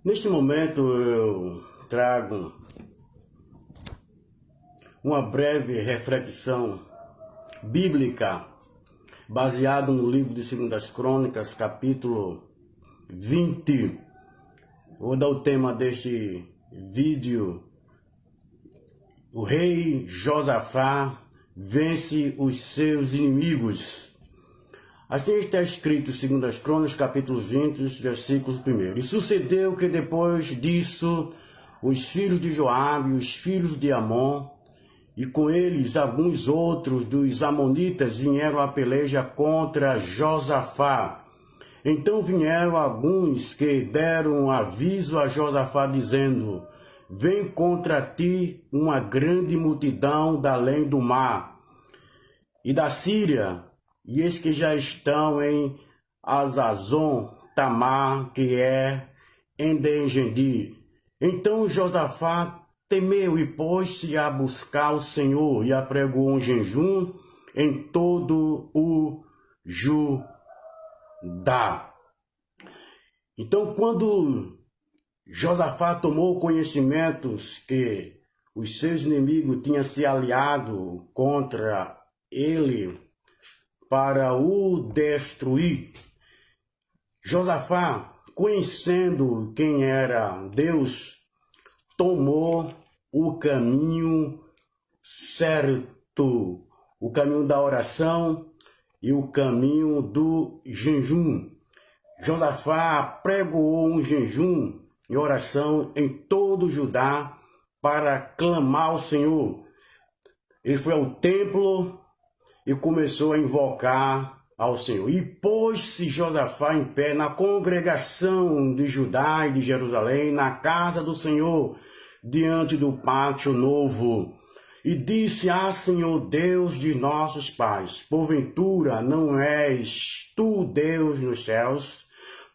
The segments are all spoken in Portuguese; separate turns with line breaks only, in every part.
Neste momento eu trago uma breve reflexão bíblica baseado no livro de 2 Crônicas, capítulo 20. Vou dar o tema deste vídeo: o rei Josafá vence os seus inimigos. Assim está escrito em 2 Crônicas, capítulo 20, versículos 1. E sucedeu que depois disso, os filhos de Joabe, os filhos de Amon, e com eles alguns outros dos amonitas vieram à peleja contra Josafá. Então vieram alguns que deram aviso a Josafá, dizendo: vem contra ti uma grande multidão da além do mar e da Síria, e eis que já estão em Azazon Tamar, que é En-Gedi. Então Josafá temeu e pôs-se a buscar o Senhor, e apregou um jejum em todo o Judá. Então, quando Josafá tomou conhecimento que os seus inimigos tinham se aliado contra ele para o destruir, Josafá, conhecendo quem era Deus, tomou o caminho certo, o caminho da oração e o caminho do jejum. Josafá pregoou um jejum e oração em todo Judá para clamar ao Senhor. Ele foi ao templo e começou a invocar ao Senhor. E pôs-se Josafá em pé na congregação de Judá e de Jerusalém, na casa do Senhor, diante do pátio novo. E disse: Senhor Deus de nossos pais, porventura não és tu Deus nos céus?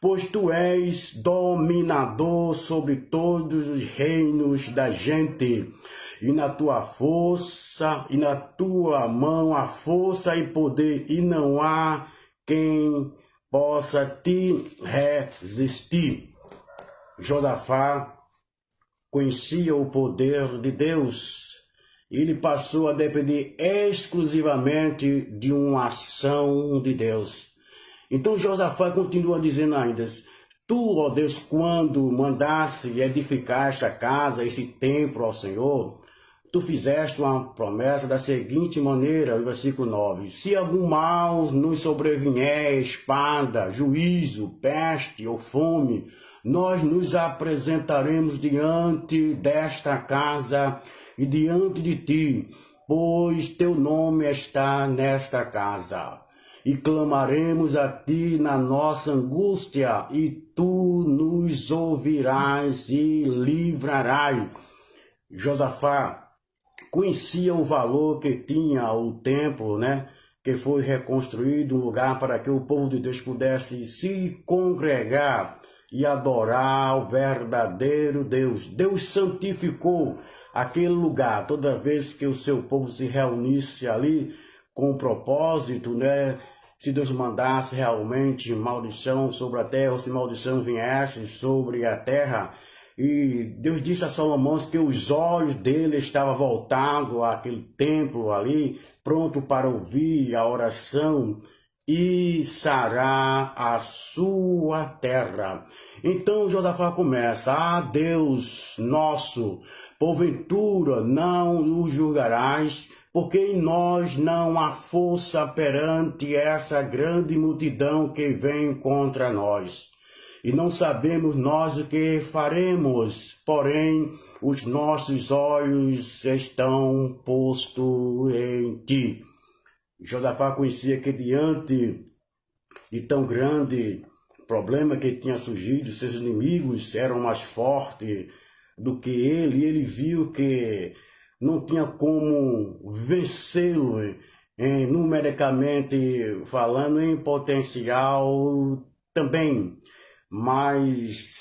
Pois tu és dominador sobre todos os reinos da gente, e na tua força, e na tua mão há força e poder, e não há quem possa te resistir. Josafá conhecia o poder de Deus. Ele passou a depender exclusivamente de uma ação de Deus. Então Josafá continua dizendo ainda: tu, ó Deus, quando mandasse edificar esta casa, esse templo ao Senhor, tu fizeste uma promessa da seguinte maneira, o versículo 9: se algum mal nos sobrevier, espada, juízo, peste ou fome, nós nos apresentaremos diante desta casa e diante de ti, pois teu nome está nesta casa. E clamaremos a ti na nossa angústia, e tu nos ouvirás e livrarás. Josafá conhecia o valor que tinha o templo, que foi reconstruído, um lugar para que o povo de Deus pudesse se congregar e adorar o verdadeiro Deus. Deus santificou aquele lugar toda vez que o seu povo se reunisse ali com o propósito, se Deus mandasse realmente maldição sobre a terra, ou se maldição viesse sobre a terra. E Deus disse a Salomão que os olhos dele estavam voltados àquele templo ali, pronto para ouvir a oração e sarar a sua terra. Então Josafá começa: Deus nosso, porventura não o julgarás, porque em nós não há força perante essa grande multidão que vem contra nós. E não sabemos nós o que faremos, porém os nossos olhos estão postos em ti. Josafá conhecia que diante de tão grande problema que tinha surgido, seus inimigos eram mais fortes do que ele, e ele viu que não tinha como vencê-lo, numericamente falando, em potencial também. Mas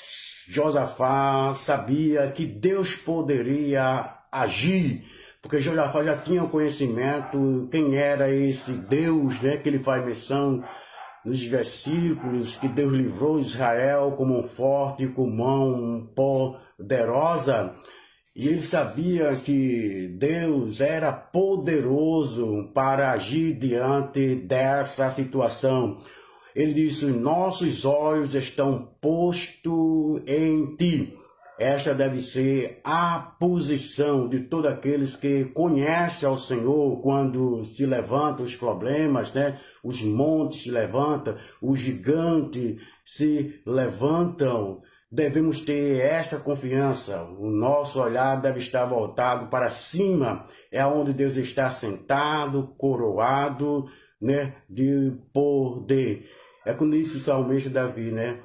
Josafá sabia que Deus poderia agir, porque Josafá já tinha conhecimento quem era esse Deus, que ele faz menção nos versículos que Deus livrou Israel com mão forte, com mão poderosa. E ele sabia que Deus era poderoso para agir diante dessa situação. Ele disse: nossos olhos estão postos em ti. Esta deve ser a posição de todos aqueles que conhecem ao Senhor quando se levantam os problemas, né? Os montes se levantam, os gigantes se levantam. Devemos ter essa confiança. O nosso olhar deve estar voltado para cima. É onde Deus está sentado, coroado, né? De poder. É como disse o salmista Davi, né?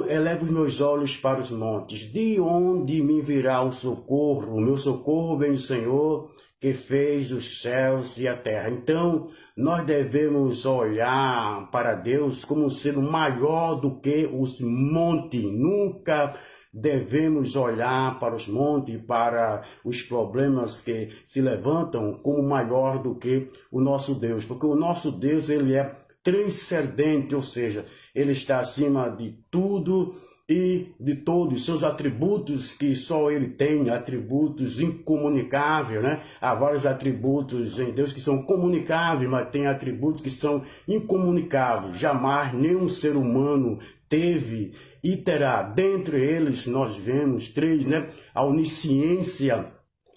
Elevo os meus olhos para os montes, de onde me virá o socorro? O meu socorro vem do Senhor, que fez os céus e a terra. Então, nós devemos olhar para Deus como sendo maior do que os montes. Nunca devemos olhar para os montes, para os problemas que se levantam como maior do que o nosso Deus. Porque o nosso Deus, ele é transcendente, ou seja, ele está acima de tudo e de todos. Seus atributos que só ele tem, atributos incomunicáveis, né? Há vários atributos em Deus que são comunicáveis, mas tem atributos que são incomunicáveis. Jamais nenhum ser humano teve e terá. Dentre eles nós vemos três, né? A onisciência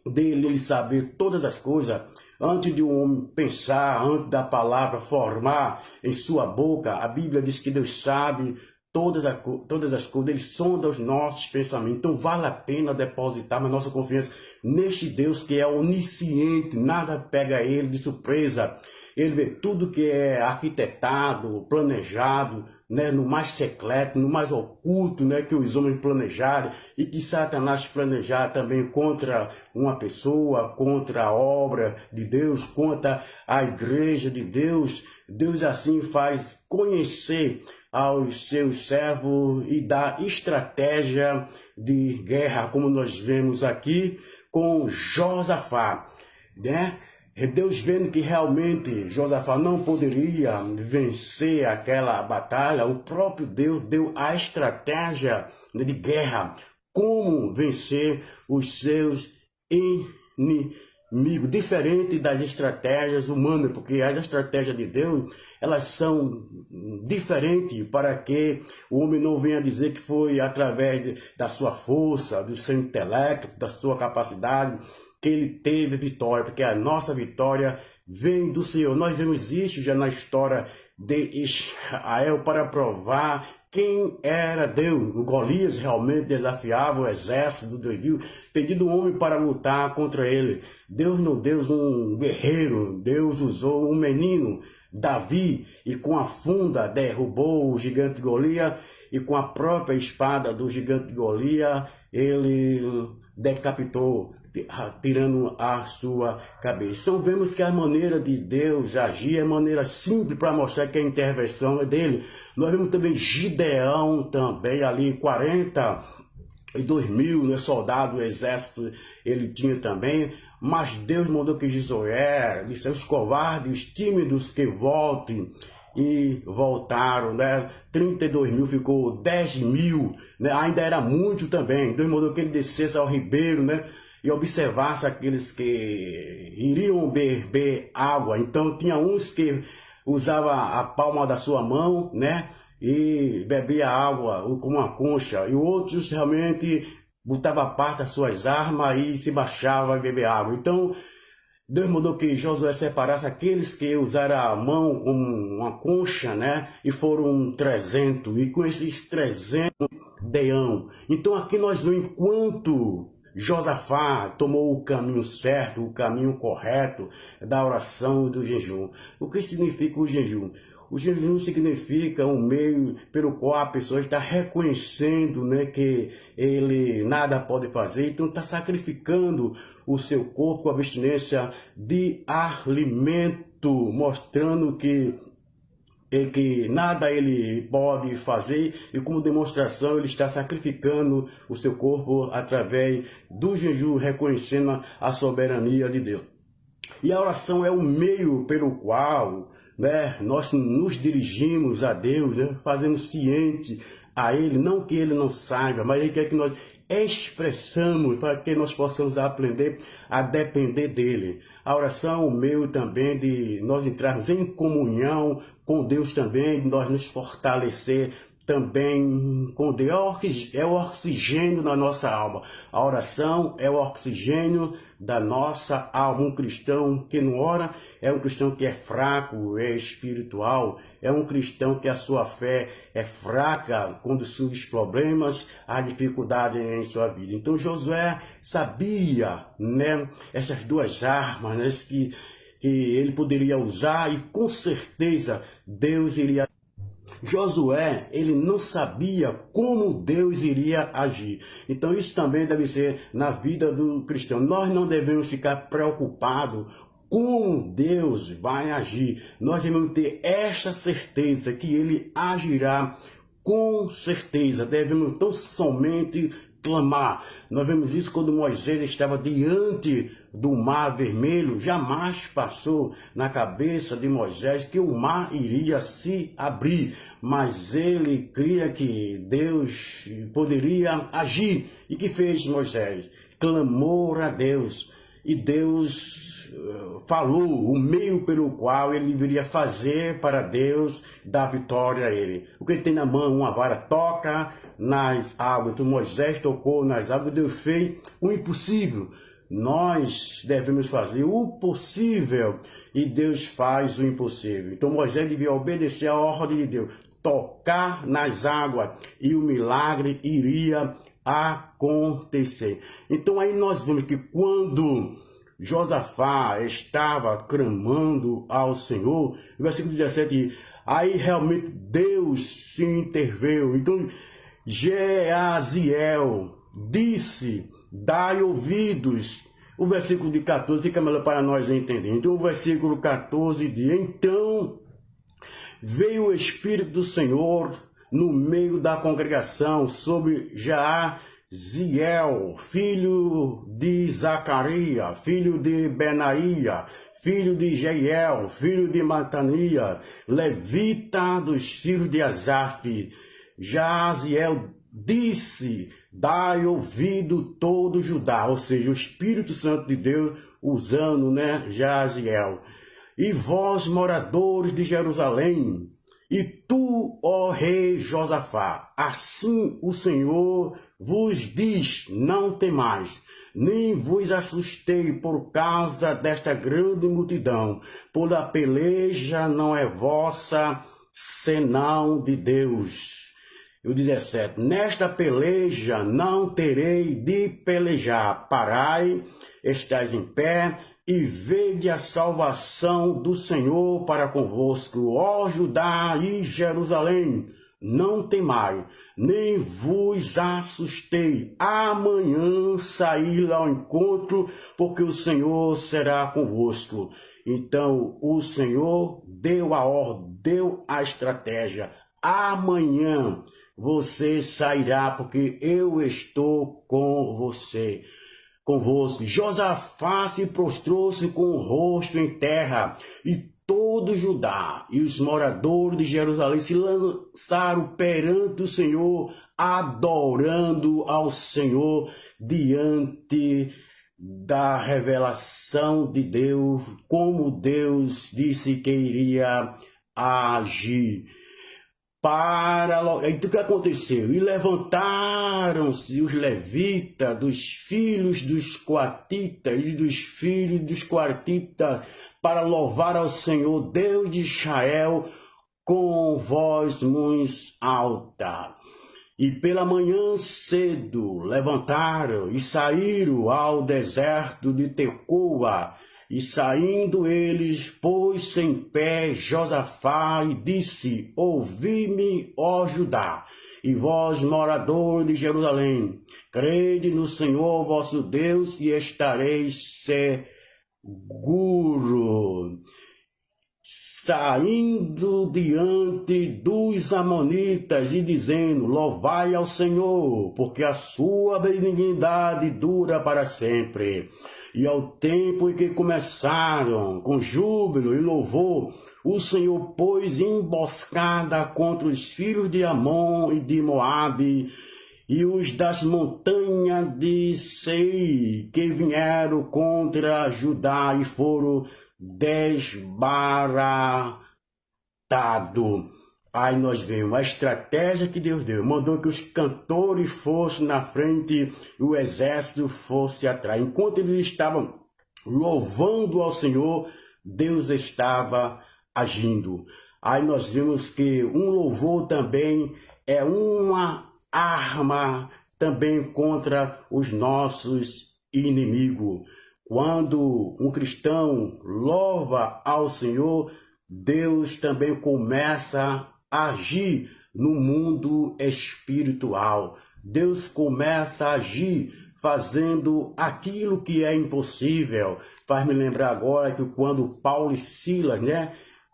dele, ele saber todas as coisas. Antes de um homem pensar, antes da palavra formar em sua boca, a Bíblia diz que Deus sabe todas as coisas, Ele sonda os nossos pensamentos. Então vale a pena depositar a nossa confiança neste Deus que é onisciente, nada pega Ele de surpresa. Ele vê tudo que é arquitetado, planejado, né, no mais secreto, no mais oculto, né, que os homens planejaram e que Satanás planejar também contra uma pessoa, contra a obra de Deus, contra a igreja de Deus. Deus assim faz conhecer aos seus servos e dá estratégia de guerra, como nós vemos aqui com Josafá, né? Deus vendo que realmente Josafá não poderia vencer aquela batalha, o próprio Deus deu a estratégia de guerra, como vencer os seus inimigos, diferente das estratégias humanas, porque as estratégias de Deus, elas são diferentes para que o homem não venha dizer que foi através da sua força, do seu intelecto, da sua capacidade, que ele teve vitória, porque a nossa vitória vem do Senhor. Nós vemos isso já na história de Israel para provar quem era Deus. O Golias realmente desafiava o exército de Deus, pedindo um homem para lutar contra ele. Deus não deu um guerreiro, Deus usou um menino, Davi, e com a funda derrubou o gigante Golias, e com a própria espada do gigante Golias, ele decapitou, tirando a sua cabeça. Então vemos que a maneira de Deus agir é maneira simples para mostrar que a intervenção é dele. Nós vemos também Gideão também ali, 42 mil, né, soldados do exército ele tinha também, mas Deus mandou que Josué disse: os covardes, os tímidos que voltem. E voltaram, né? 32 mil ficou 10 mil, né? Ainda era muito também. Deus mandou que ele descesse ao ribeiro, né? E observasse aqueles que iriam beber água. Então tinha uns que usavam a palma da sua mão, né? E bebia água com uma concha. E outros realmente botavam a parte das suas armas e se baixava a beber água. Então Deus mandou que Josué separasse aqueles que usaram a mão como uma concha, né? E foram 300. E com esses 300, Deão. Então aqui nós vemos, enquanto Josafá tomou o caminho certo, o caminho correto da oração e do jejum. O que significa o jejum? O jejum significa um meio pelo qual a pessoa está reconhecendo, né, que ele nada pode fazer, então está sacrificando o seu corpo com a abstinência de alimento, mostrando que nada ele pode fazer, e como demonstração ele está sacrificando o seu corpo através do jejum, reconhecendo a soberania de Deus. E a oração é o meio pelo qual né? Nós nos dirigimos a Deus, né? Fazemos ciente a Ele, não que Ele não saiba, mas Ele quer que nós expressamos para que nós possamos aprender a depender dEle. A oração, o meu também, de nós entrarmos em comunhão com Deus também, de nós nos fortalecer também com Deus, é o oxigênio da nossa alma. A oração é o oxigênio da nossa alma. Um cristão que não ora é um cristão que é fraco, é espiritual, é um cristão que a sua fé é fraca quando surgem problemas, há dificuldade em sua vida. Então Josué sabia, né, essas duas armas, né, que ele poderia usar, e com certeza Deus iria. Josué, ele não sabia como Deus iria agir. Então isso também deve ser na vida do cristão. Nós não devemos ficar preocupados como Deus vai agir. Nós devemos ter esta certeza que Ele agirá com certeza. Devemos tão somente clamar. Nós vemos isso quando Moisés estava diante do Mar Vermelho. Jamais passou na cabeça de Moisés que o mar iria se abrir, mas ele cria que Deus poderia agir. E que fez Moisés? Clamou a Deus, e Deus falou o meio pelo qual ele deveria fazer para Deus dar vitória a ele. O que ele tem na mão, uma vara, toca nas águas. Então Moisés tocou nas águas, Deus fez o impossível. Nós devemos fazer o possível e Deus faz o impossível. Então Moisés devia obedecer a ordem de Deus, tocar nas águas, e o milagre iria acontecer. Então aí nós vemos que quando Josafá estava clamando ao Senhor, no versículo 17, aí realmente Deus se interveio. Então Jeaziel disse: dai ouvidos. O versículo de 14 fica melhor para nós entender. Então o versículo 14 diz: então veio o Espírito do Senhor no meio da congregação sobre Jaziel, filho de Zacarias, filho de Benaia, filho de Jeiel, filho de Matania, levita dos filhos de Asaf. Jaziel disse: dai ouvido todo Judá, ou seja, o Espírito Santo de Deus usando, né, Jaziel. E vós, moradores de Jerusalém, e tu, ó rei Josafá, assim o Senhor vos diz: não temais, nem vos assustei por causa desta grande multidão, pois a peleja não é vossa, senão de Deus. E o 17, nesta peleja não terei de pelejar, parai, estais em pé, e vede a salvação do Senhor para convosco, ó Judá e Jerusalém. Não temai, nem vos assustei. Amanhã saí ao encontro, porque o Senhor será convosco. Então o Senhor deu a ordem, deu a estratégia. Amanhã você sairá, porque eu estou com você. Convosco. Josafá se prostrou-se com o rosto em terra, e todo Judá e os moradores de Jerusalém se lançaram perante o Senhor, adorando ao Senhor diante da revelação de Deus, como Deus disse que iria agir. Então o que aconteceu? E levantaram-se os levitas, dos filhos dos coatitas e dos filhos dos coatitas, para louvar ao Senhor, Deus de Israel, com voz muito alta. E pela manhã cedo levantaram e saíram ao deserto de Tecoa. E saindo eles, pôs-se em pé Josafá e disse: ouvi-me, ó Judá, e vós, moradores de Jerusalém, crede no Senhor vosso Deus e estareis seguro. Saindo diante dos amonitas e dizendo: louvai ao Senhor, porque a sua benignidade dura para sempre. E ao tempo em que começaram com júbilo e louvor, o Senhor pôs emboscada contra os filhos de Amon e de Moabe, e os das montanhas de Seir, que vieram contra Judá e foram desbaratados. Aí nós vemos a estratégia que Deus deu. Mandou que os cantores fossem na frente e o exército fosse atrás. Enquanto eles estavam louvando ao Senhor, Deus estava agindo. Aí nós vimos que um louvor também é uma arma também contra os nossos inimigos. Quando um cristão louva ao Senhor, Deus também começa a agir no mundo espiritual. Deus começa a agir fazendo aquilo que é impossível. Faz me lembrar agora que quando Paulo e Silas,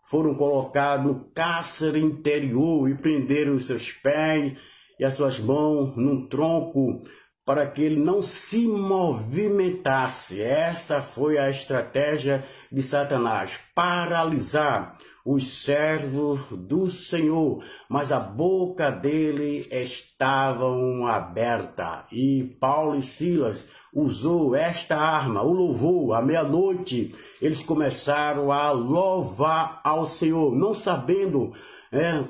foram colocados no cárcere interior e prenderam os seus pés e as suas mãos num tronco para que ele não se movimentasse. Essa foi a estratégia de Satanás, paralisar os servos do Senhor, mas a boca dele estava aberta. E Paulo e Silas usou esta arma, o louvor. À meia-noite, eles começaram a louvar ao Senhor, não sabendo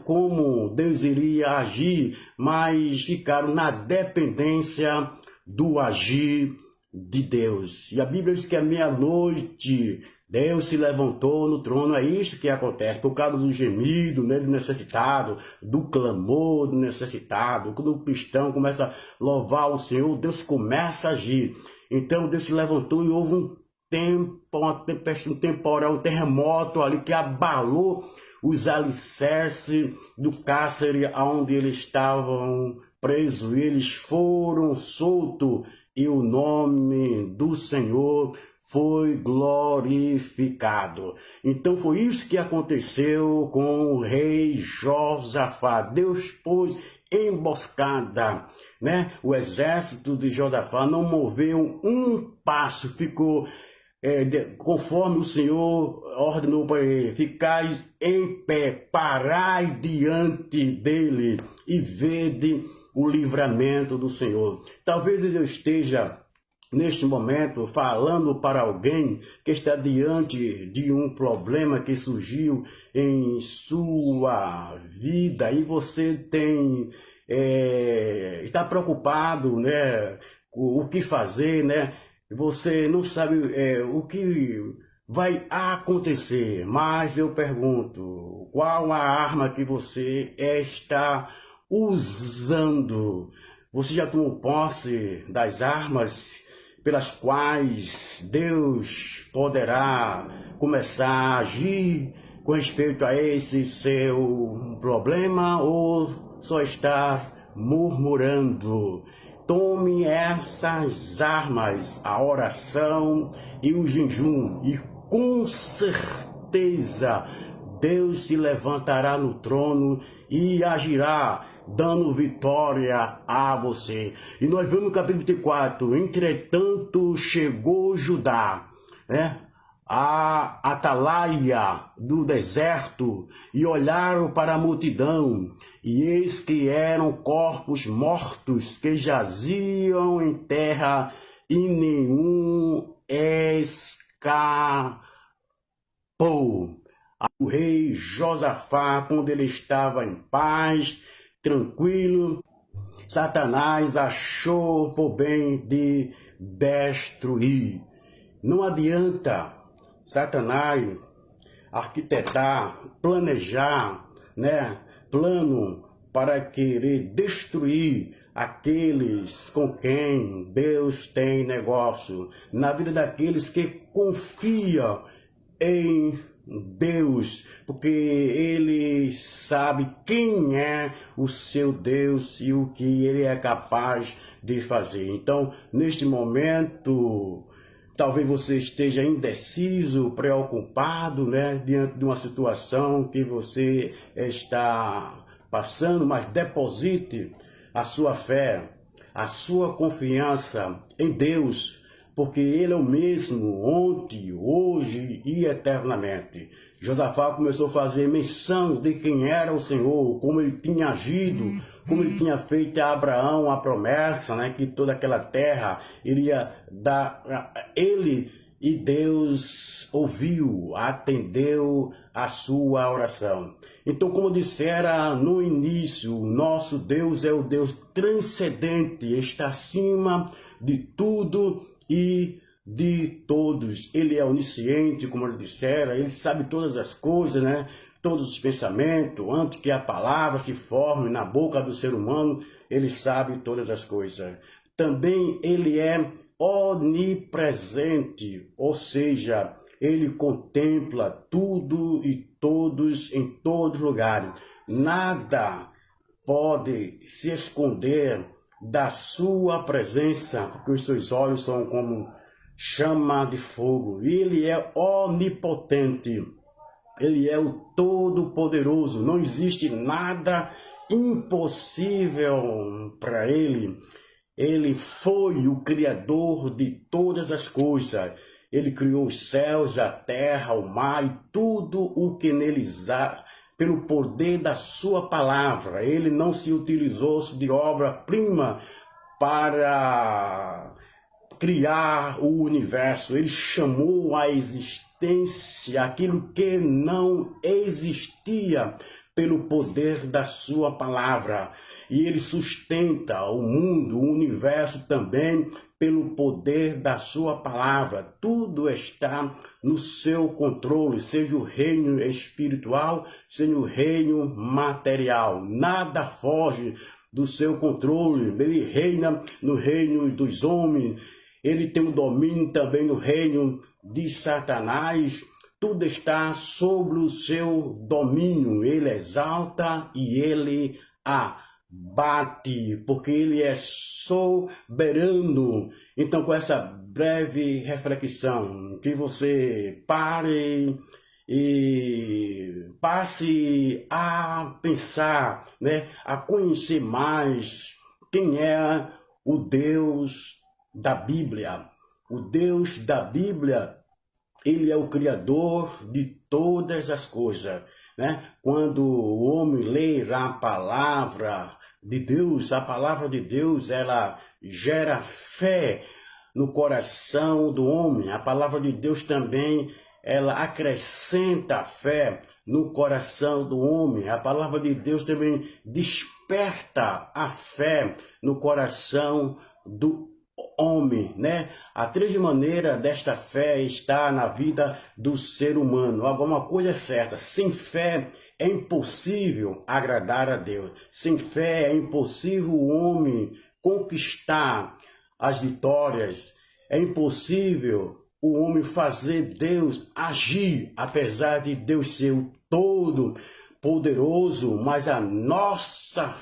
como Deus iria agir, mas ficaram na dependência do agir de Deus. E a Bíblia diz que à meia-noite Deus se levantou no trono. É isso que acontece, por causa do gemido do necessitado, do clamor do necessitado. Quando o cristão começa a louvar o Senhor, Deus começa a agir. Então Deus se levantou e houve um tempo, uma tempestade, um temporal, um terremoto ali que abalou os alicerces do cárcere onde eles estavam presos. Eles foram soltos e o nome do Senhor foi glorificado. Então foi isso que aconteceu com o rei Josafá. Deus pôs emboscada, O exército de Josafá não moveu um passo, ficou conforme o Senhor ordenou para ele: ficais em pé, parai diante dele e vede o livramento do Senhor. Talvez eu esteja neste momento falando para alguém que está diante de um problema que surgiu em sua vida e você está preocupado, com o que fazer, Você não sabe o que vai acontecer, mas eu pergunto, qual a arma que você está usando? Você já tomou posse das armas pelas quais Deus poderá começar a agir com respeito a esse seu problema, ou só está murmurando? Tome essas armas, a oração e o jejum, e com certeza Deus se levantará no trono e agirá, dando vitória a você. E nós vemos no capítulo 24, entretanto chegou Judá, a atalaia do deserto, e olharam para a multidão, e eis que eram corpos mortos que jaziam em terra, e nenhum escapou. O rei Josafá, quando ele estava em paz, tranquilo, Satanás achou por bem de destruir. Não adianta Satanás arquitetar, planejar, plano para querer destruir aqueles com quem Deus tem negócio, na vida daqueles que confiam em Deus, porque ele sabe quem é o seu Deus e o que ele é capaz de fazer. Então, neste momento, talvez você esteja indeciso, preocupado, diante de uma situação que você está passando, mas deposite a sua fé, a sua confiança em Deus, porque ele é o mesmo ontem, hoje e eternamente. Josafá começou a fazer menção de quem era o Senhor, como ele tinha agido, como ele tinha feito a Abraão a promessa, né, que toda aquela terra iria dar a ele, e Deus ouviu, atendeu a sua oração. Então, como dissera no início, nosso Deus é o Deus transcendente, está acima de tudo e de todos. Ele é onisciente, como ele dissera, ele sabe todas as coisas, né? Todos os pensamentos, antes que a palavra se forme na boca do ser humano, ele sabe todas as coisas. Também ele é onipresente, ou seja, ele contempla tudo e todos em todos os lugares. Nada pode se esconder da sua presença, porque os seus olhos são como chama de fogo. Ele é onipotente, ele é o Todo-Poderoso, não existe nada impossível para ele. Ele foi o Criador de todas as coisas. Ele criou os céus, a terra, o mar e tudo o que neles há, pelo poder da sua palavra. Ele não se utilizou de obra-prima para criar o universo. Ele chamou à existência aquilo que não existia pelo poder da sua palavra. E ele sustenta o mundo, o universo também pelo poder da sua palavra. Tudo está no seu controle, seja o reino espiritual, seja o reino material. Nada foge do seu controle. Ele reina no reino dos homens. Ele tem o domínio também no reino de Satanás. Tudo está sobre o seu domínio. Ele exalta e ele abate, porque ele é soberano. Então, com essa breve reflexão, que você pare e passe a pensar, né, a conhecer mais quem é o Deus da Bíblia. O Deus da Bíblia, ele é o Criador de todas as coisas, né? Quando o homem lê a palavra de Deus, a palavra de Deus, ela gera fé no coração do homem. A palavra de Deus também, ela acrescenta fé no coração do homem. A palavra de Deus também desperta a fé no coração do homem, né? A três maneira desta fé está na vida do ser humano. Alguma coisa é certa, sem fé é impossível agradar a Deus. Sem fé é impossível o homem conquistar as vitórias. É impossível o homem fazer Deus agir, apesar de Deus ser o todo poderoso, mas a nossa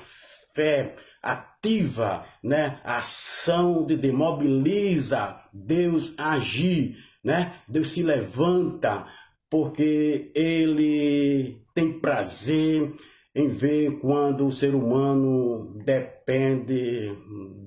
fé ativa, né, a ação de Deus, mobiliza Deus agir, né? Deus se levanta porque ele tem prazer em ver quando o ser humano depende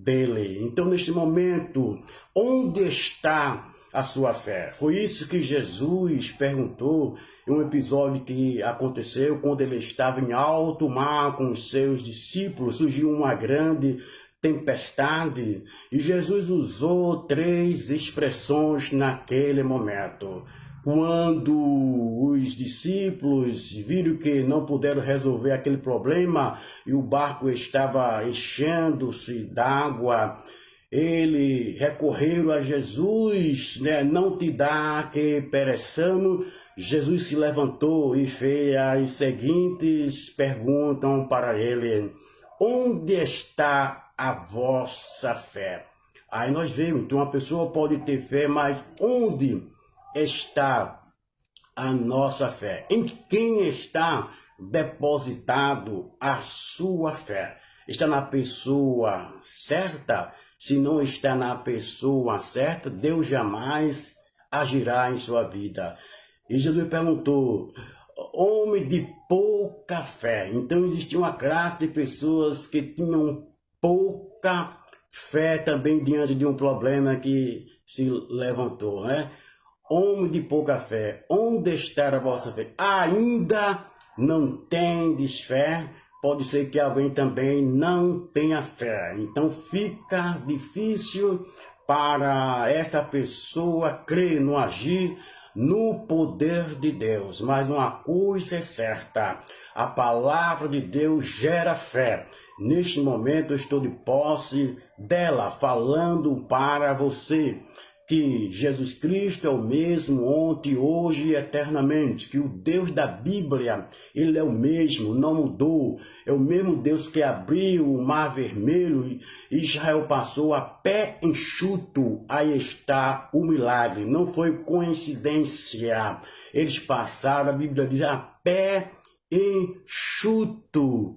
dele. Então, neste momento, onde está a sua fé? Foi isso que Jesus perguntou em um episódio que aconteceu quando ele estava em alto mar com os seus discípulos. Surgiu uma grande tempestade e Jesus usou três expressões naquele momento. Quando os discípulos viram que não puderam resolver aquele problema e o barco estava enchendo-se d'água, eles recorreram a Jesus, né? Não te dá que pereçamos. Jesus se levantou e fez as seguintes perguntas para ele: onde está a vossa fé? Aí nós vemos que uma pessoa pode ter fé, mas onde está a nossa fé? Em quem está depositado a sua fé? Está na pessoa certa? Se não está na pessoa certa, Deus jamais agirá em sua vida. E Jesus perguntou: homem de pouca fé. Então existia uma classe de pessoas que tinham pouca fé também diante de um problema que se levantou, né? Homem de pouca fé, onde está a vossa fé? Ainda não tendes fé? Pode ser que alguém também não tenha fé. Então fica difícil para esta pessoa crer no agir, no poder de Deus. Mas uma coisa é certa, a palavra de Deus gera fé. Neste momento eu estou de posse dela, falando para você que Jesus Cristo é o mesmo ontem, hoje e eternamente, que o Deus da Bíblia, ele é o mesmo, não mudou, é o mesmo Deus que abriu o Mar Vermelho e Israel passou a pé enxuto, aí está o milagre, não foi coincidência, eles passaram, a Bíblia diz, a pé enxuto,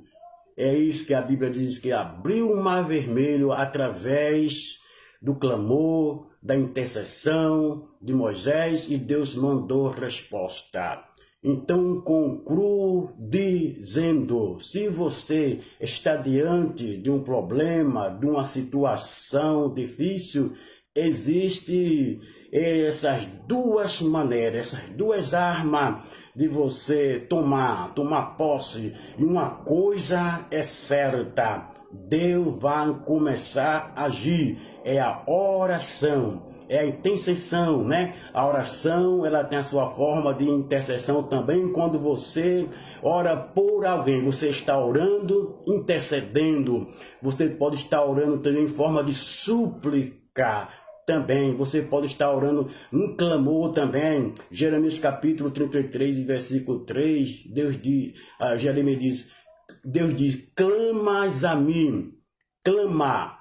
é isso que a Bíblia diz, que abriu o Mar Vermelho através do clamor, da intercessão de Moisés, e Deus mandou resposta. Então concluo dizendo, se você está diante de um problema, de uma situação difícil, existem essas duas maneiras, essas duas armas de você tomar posse. E uma coisa é certa, Deus vai começar a agir. É a oração, é a intercessão, né? A oração, ela tem a sua forma de intercessão também. Quando você ora por alguém, você está orando, intercedendo. Você pode estar orando também em forma de súplica também. Você pode estar orando um clamor também. Jeremias capítulo 33, versículo 3, Jeremias diz, clamas a mim, clama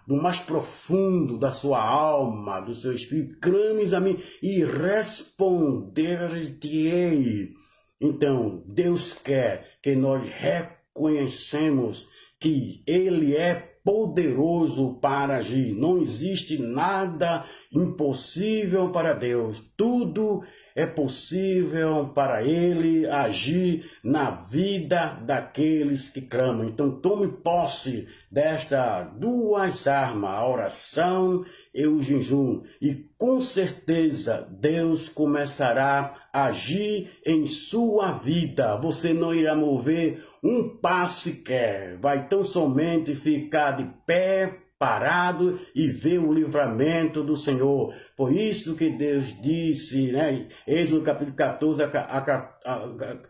do mais profundo da sua alma, do seu espírito, clames a mim e responder-te-ei. Então, Deus quer que nós reconhecemos que Ele é poderoso para agir. Não existe nada impossível para Deus. Tudo é possível para Ele agir na vida daqueles que clamam. Então tome posse destas duas armas, a oração e o jejum. E com certeza Deus começará a agir em sua vida. Você não irá mover um passo sequer. Vai tão somente ficar de pé, parado e ver o livramento do Senhor. Por isso que Deus disse, né? Êxodo capítulo 14 a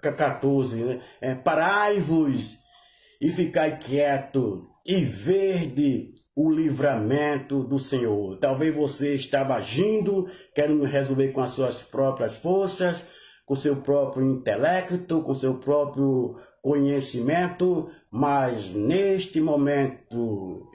14, né? Parai-vos e ficai quieto e vede o livramento do Senhor. Talvez você estava agindo, querendo resolver com as suas próprias forças, com seu próprio intelecto, com seu próprio conhecimento, mas neste momento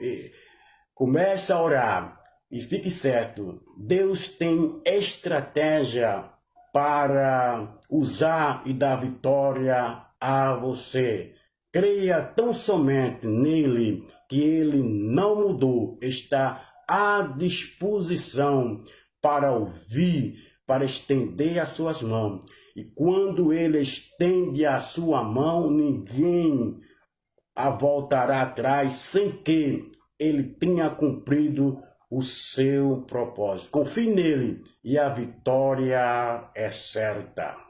comece a orar e fique certo, Deus tem estratégia para usar e dar vitória a você. Creia tão somente nele, que ele não mudou, está à disposição para ouvir, para estender as suas mãos. E quando ele estende a sua mão, ninguém a voltará atrás sem que ele tenha cumprido o seu propósito. Confie nele e a vitória é certa.